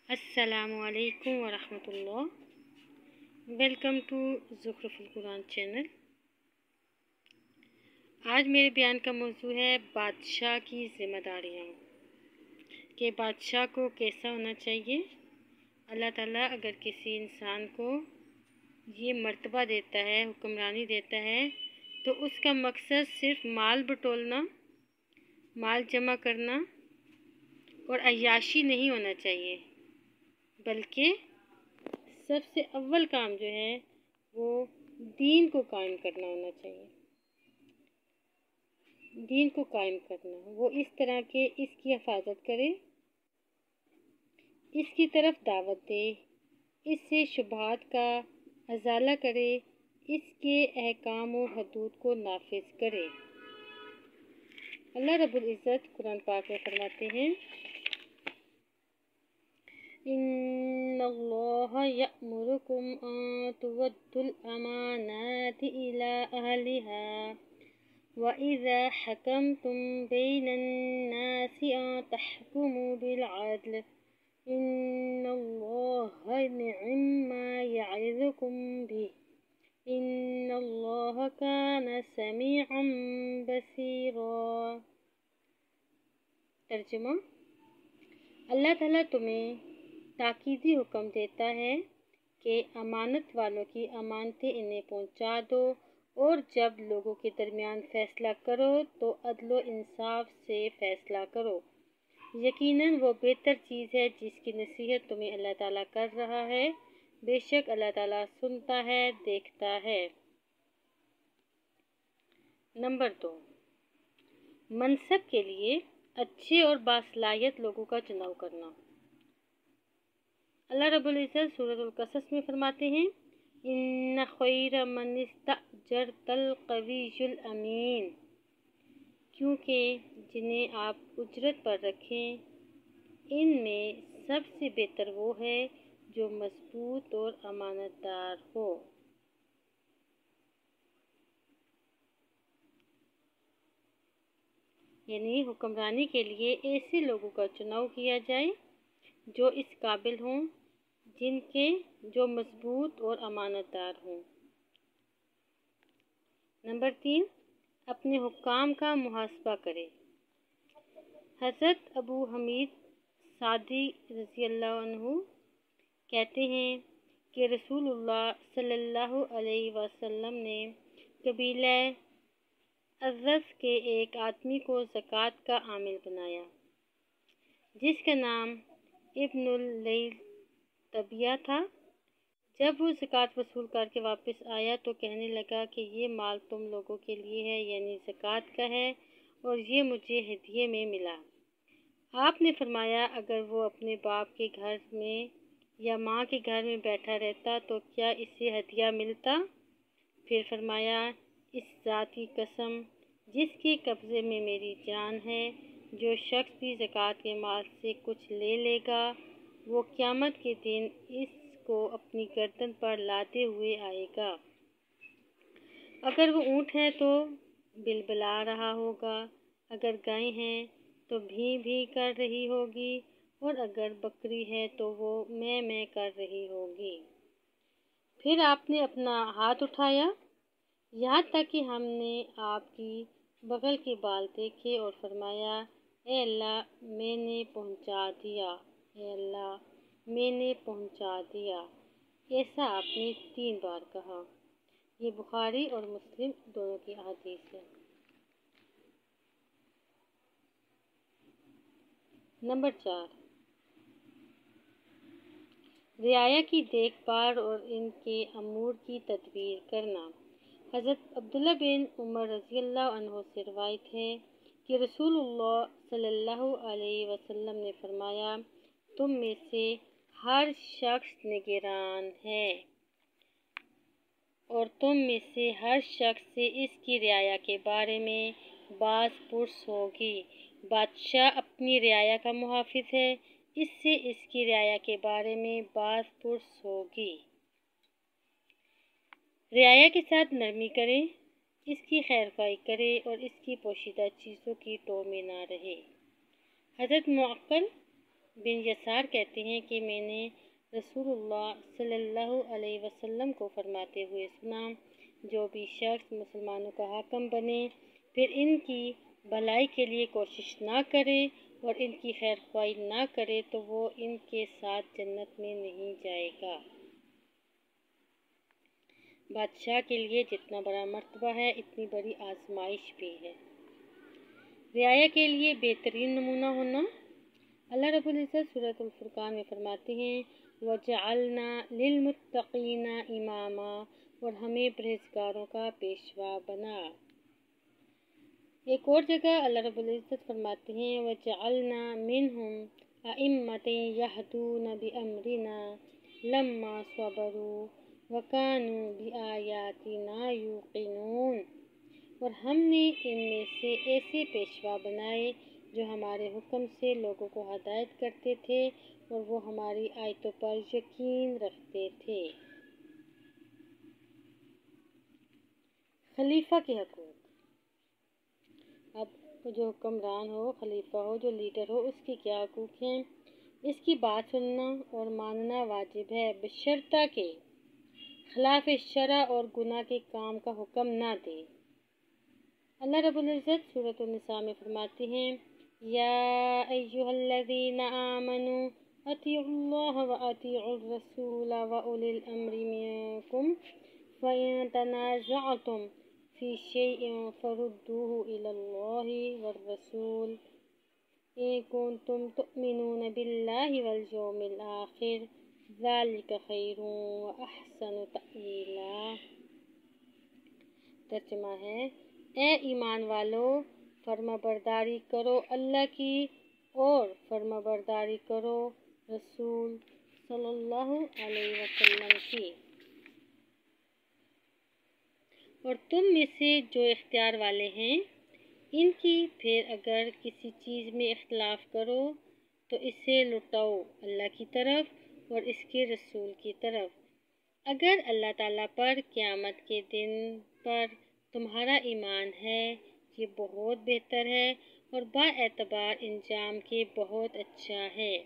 السلام علیکم ورحمۃ اللہ۔ ویلکم ٹو زخرف القرآن چینل۔ آج میرے بیان کا موضوع ہے بادشاہ کی ذمہ داریاں، کہ بادشاہ کو کیسا ہونا چاہیے۔ اللہ تعالیٰ اگر کسی انسان کو یہ مرتبہ دیتا ہے، حکمرانی دیتا ہے، تو اس کا مقصد صرف مال بٹولنا، مال جمع کرنا اور عیاشی نہیں ہونا چاہیے، بلکہ سب سے اول کام جو ہے وہ دین کو قائم کرنا ہونا چاہیے۔ دین کو قائم کرنا، وہ اس طرح کہ اس کی حفاظت کرے، اس کی طرف دعوت دے، اس سے شبہات کا ازالہ کرے، اس کے احکام و حدود کو نافذ کرے۔ اللہ رب العزت قرآن پاک میں فرماتے ہیں، ان اللہ یأمرکم ان تؤدوا الامانات الی اہلها وَإِذَا حَكَمْتُمْ بَيْنَ النَّاسِ أَن تَحْكُمُوا بِالْعَدْلِ إِنَّ اللَّهَ نِعِمَّ مَا يَعِظُكُمْ بِهِ إِنَّ اللَّهَ كَانَ سَمِيعًا بَصِيرًا۔ ترجمہ: اللہ تعالیٰ تمہیں تاکیدی حکم دیتا ہے کہ امانت والوں کی امانتیں انہیں پہنچا دو، اور جب لوگوں کے درمیان فیصلہ کرو تو عدل و انصاف سے فیصلہ کرو۔ یقیناً وہ بہتر چیز ہے جس کی نصیحت تمہیں اللہ تعالیٰ کر رہا ہے۔ بے شک اللہ تعالیٰ سنتا ہے، دیکھتا ہے۔ نمبر 2، منصب کے لیے اچھے اور باصلاحیت لوگوں کا چناؤ کرنا۔ اللہ رب العزت سورۃ القصص میں فرماتے ہیں، ان خیر من استأجرت القوی الامین، کیونکہ جنہیں آپ اجرت پر رکھیں ان میں سب سے بہتر وہ ہے جو مضبوط اور امانت دار ہو۔ یعنی حکمرانی کے لیے ایسے لوگوں کا چناؤ کیا جائے جو اس قابل ہوں، جو مضبوط اور امانت دار ہوں۔ نمبر 3، اپنے حکام کا محاسبہ کرے۔ حضرت ابو حمید سعدی رضی اللہ عنہ کہتے ہیں کہ رسول اللہ صلی اللہ علیہ وسلم نے قبیلہ ازرز کے ایک آدمی کو زکوٰۃ کا عامل بنایا، جس کا نام ابن اللیثبیہ تھا۔ جب وہ زکوٰۃ وصول کر کے واپس آیا تو کہنے لگا کہ یہ مال تم لوگوں کے لیے ہے، یعنی زکوٰۃ کا ہے، اور یہ مجھے ہدیے میں ملا۔ آپ نے فرمایا، اگر وہ اپنے باپ کے گھر میں یا ماں کے گھر میں بیٹھا رہتا تو کیا اسے ہدیہ ملتا؟ پھر فرمایا، اس ذات کی قسم جس کے قبضے میں میری جان ہے، جو شخص بھی زکوٰۃ کے مال سے کچھ لے لے گا وہ قیامت کے دن اس کو اپنی گردن پر لادے ہوئے آئے گا۔ اگر وہ اونٹ ہے تو بلبلا رہا ہوگا، اگر گائے ہیں تو بھی کر رہی ہوگی، اور اگر بکری ہے تو وہ میں کر رہی ہوگی۔ پھر آپ نے اپنا ہاتھ اٹھایا یہاں تک کہ ہم نے آپ کی بغل کے بال دیکھے، اور فرمایا، اے اللہ میں نے پہنچا دیا، اے اللہ میں نے پہنچا دیا۔ ایسا آپ نے 3 بار کہا۔ یہ بخاری اور مسلم دونوں کی احادیث ہے۔ نمبر 4، رعایا کی دیکھ بھال اور ان کے امور کی تدبیر کرنا۔ حضرت عبداللہ بن عمر رضی اللہ عنہ سے روایت ہے کہ رسول اللہ صلی اللہ علیہ وسلم نے فرمایا، تم میں سے ہر شخص نگران ہے، اور تم میں سے ہر شخص سے اس کی رعایا کے بارے میں باز پرس ہوگی۔ بادشاہ اپنی رعایا کا محافظ ہے، اس سے اس کی رعایا کے بارے میں باز پرس ہوگی۔ رعایا کے ساتھ نرمی کرے، اس کی خیر خواہی کرے، اور اس کی پوشیدہ چیزوں کی ٹو میں نہ رہے۔ حضرت معقل بن یسار کہتے ہیں کہ میں نے رسول اللہ صلی اللہ علیہ وسلم کو فرماتے ہوئے سنا، جو بھی شخص مسلمانوں کا حاکم بنے پھر ان کی بھلائی کے لیے کوشش نہ کرے اور ان کی خیر خواہی نہ کرے تو وہ ان کے ساتھ جنت میں نہیں جائے گا۔ بادشاہ کے لیے جتنا بڑا مرتبہ ہے اتنی بڑی آزمائش بھی ہے۔ رعایا کے لیے بہترین نمونہ ہونا۔ اللہ رب العزت سورۃ الفرقان میں فرماتے ہیں وَجَعَلْنَا لِلْمُتَّقِينَ إِمَامًا، اور ہمیں پرہیزگاروں کا پیشوا بنا۔ ایک اور جگہ اللہ رب العزت فرماتے ہیں وَجَعَلْنَا مِنْهُمْ أَئِمَّةً يَهْدُونَ بِأَمْرِنَا لَمَّا صَبَرُوا وَكَانُوا بِآيَاتِنَا يُوقِنُونَ، اور ہم نے ان میں سے ایسے پیشوا بنائے جو ہمارے حکم سے لوگوں کو ہدایت کرتے تھے اور وہ ہماری آیتوں پر یقین رکھتے تھے۔ خلیفہ کے حقوق۔ اب جو حکمران ہو، خلیفہ ہو، جو لیڈر ہو، اس کے کیا حقوق ہیں؟ اس کی بات سننا اور ماننا واجب ہے، بشرطہ کہ خلاف شرع اور گناہ کے کام کا حکم نہ دے۔ اللہ رب العزت سورۃ النساء میں فرماتے ہیں یا ایھا الذین آمنوا اطیعوا اللہ واطیعوا الرسول واولی الامر منکم فإن تنازعتم فی شیء فردوہ الی اللہ والرسول ان کنتم تؤمنون باللہ والیوم الآخر ذلک خیر واحسن تأویلا۔ ترجمہ ہے، اے ایمان والو، فرما برداری کرو اللہ کی اور فرما برداری کرو رسول صلی اللہ علیہ وسلم کی، اور تم میں سے جو اختیار والے ہیں ان کی، پھر اگر کسی چیز میں اختلاف کرو تو اسے لوٹاؤ اللہ کی طرف اور اس کے رسول کی طرف، اگر اللہ تعالیٰ پر قیامت کے دن پر تمہارا ایمان ہے، یہ بہت بہتر ہے اور با اعتبار انجام کے بہت اچھا ہے۔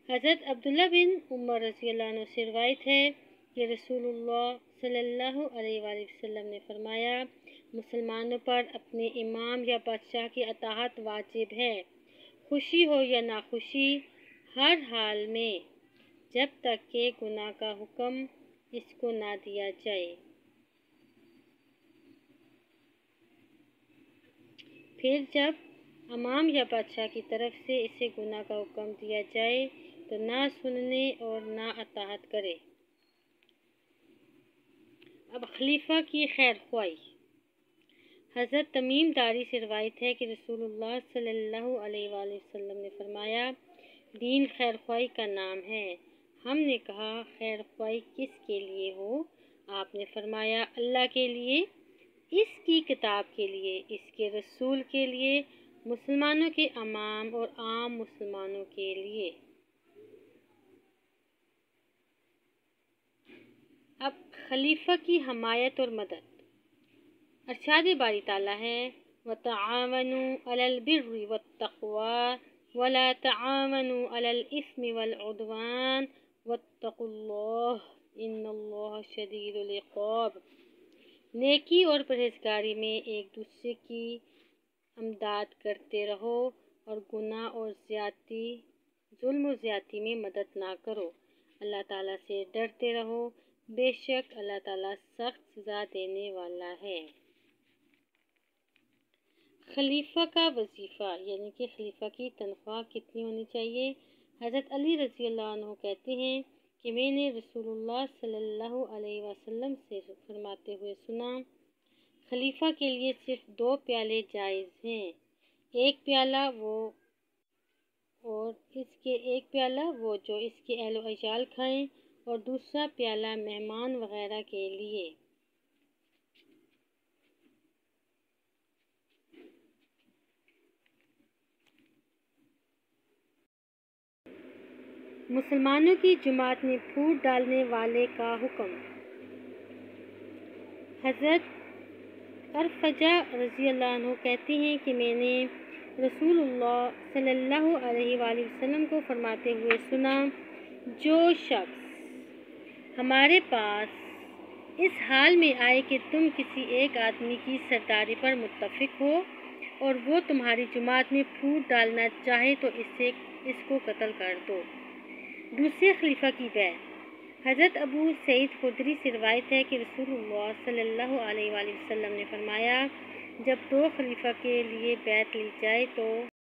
حضرت عبداللہ بن عمر رضی اللہ عنہ سے روایت ہے کہ رسول اللہ صلی اللہ علیہ وآلہ وسلم نے فرمایا، مسلمانوں پر اپنے امام یا بادشاہ کی اطاعت واجب ہے، خوشی ہو یا ناخوشی، ہر حال میں، جب تک کہ گناہ کا حکم اس کو نہ دیا جائے۔ پھر جب امام یا بادشاہ کی طرف سے اسے گناہ کا حکم دیا جائے تو نہ سننے اور نہ اطاعت کرے۔ اب خلیفہ کی خیر خواہی۔ حضرت تمیم داری سے روایت ہے کہ رسول اللہ صلی اللہ علیہ وآلہ وسلم نے فرمایا، دین خیر خواہی کا نام ہے۔ ہم نے کہا خیر خواہی کس کے لیے ہو؟ آپ نے فرمایا اللہ کے لیے، اس کی کتاب کے لیے، اس کے رسول کے لیے، مسلمانوں کے امام اور عام مسلمانوں کے لیے۔ اب خلیفہ کی حمایت اور مدد۔ ارشاد باری تعالیٰ ہے وَتَعَاوَنُوا عَلَى الْبِرِّ وَالتَّقْوَى وَلَا تَعَاوَنُوا عَلَى الْإِثْمِ وَالْعُدْوَانِ وَاتَّقُوا اللَّهَ إِنَّ اللَّهَ شَدِيدُ الْعِقَابِ۔ نیکی اور پرہیزگاری میں ایک دوسرے کی امداد کرتے رہو اور گناہ اور زیادتی، ظلم و زیادتی میں مدد نہ کرو، اللہ تعالیٰ سے ڈرتے رہو، بے شک اللہ تعالیٰ سخت سزا دینے والا ہے۔ خلیفہ کا وظیفہ یعنی کہ خلیفہ کی تنخواہ کتنی ہونی چاہیے؟ حضرت علی رضی اللہ عنہ کہتے ہیں کہ میں نے رسول اللہ صلی اللہ علیہ وسلم سے فرماتے ہوئے سنا، خلیفہ کے لیے صرف 2 پیالے جائز ہیں، ایک پیالہ وہ جو اس کے اہل و عیال کھائیں اور دوسرا پیالہ مہمان وغیرہ کے لیے۔ مسلمانوں کی جماعت میں پھوٹ ڈالنے والے کا حکم۔ حضرت ارفجہ رضی اللہ عنہ کہتے ہیں کہ میں نے رسول اللہ صلی اللہ علیہ وآلہ وسلم کو فرماتے ہوئے سنا، جو شخص ہمارے پاس اس حال میں آئے کہ تم کسی ایک آدمی کی سرداری پر متفق ہو اور وہ تمہاری جماعت میں پھوٹ ڈالنا چاہے تو اس کو قتل کر دو۔ دوسرے خلیفہ کی بیعت۔ حضرت ابو سعید خدری سے روایت ہے کہ رسول اللہ صلی اللہ علیہ وآلہ وسلم نے فرمایا، جب دو خلیفہ کے لیے بیعت لی جائے تو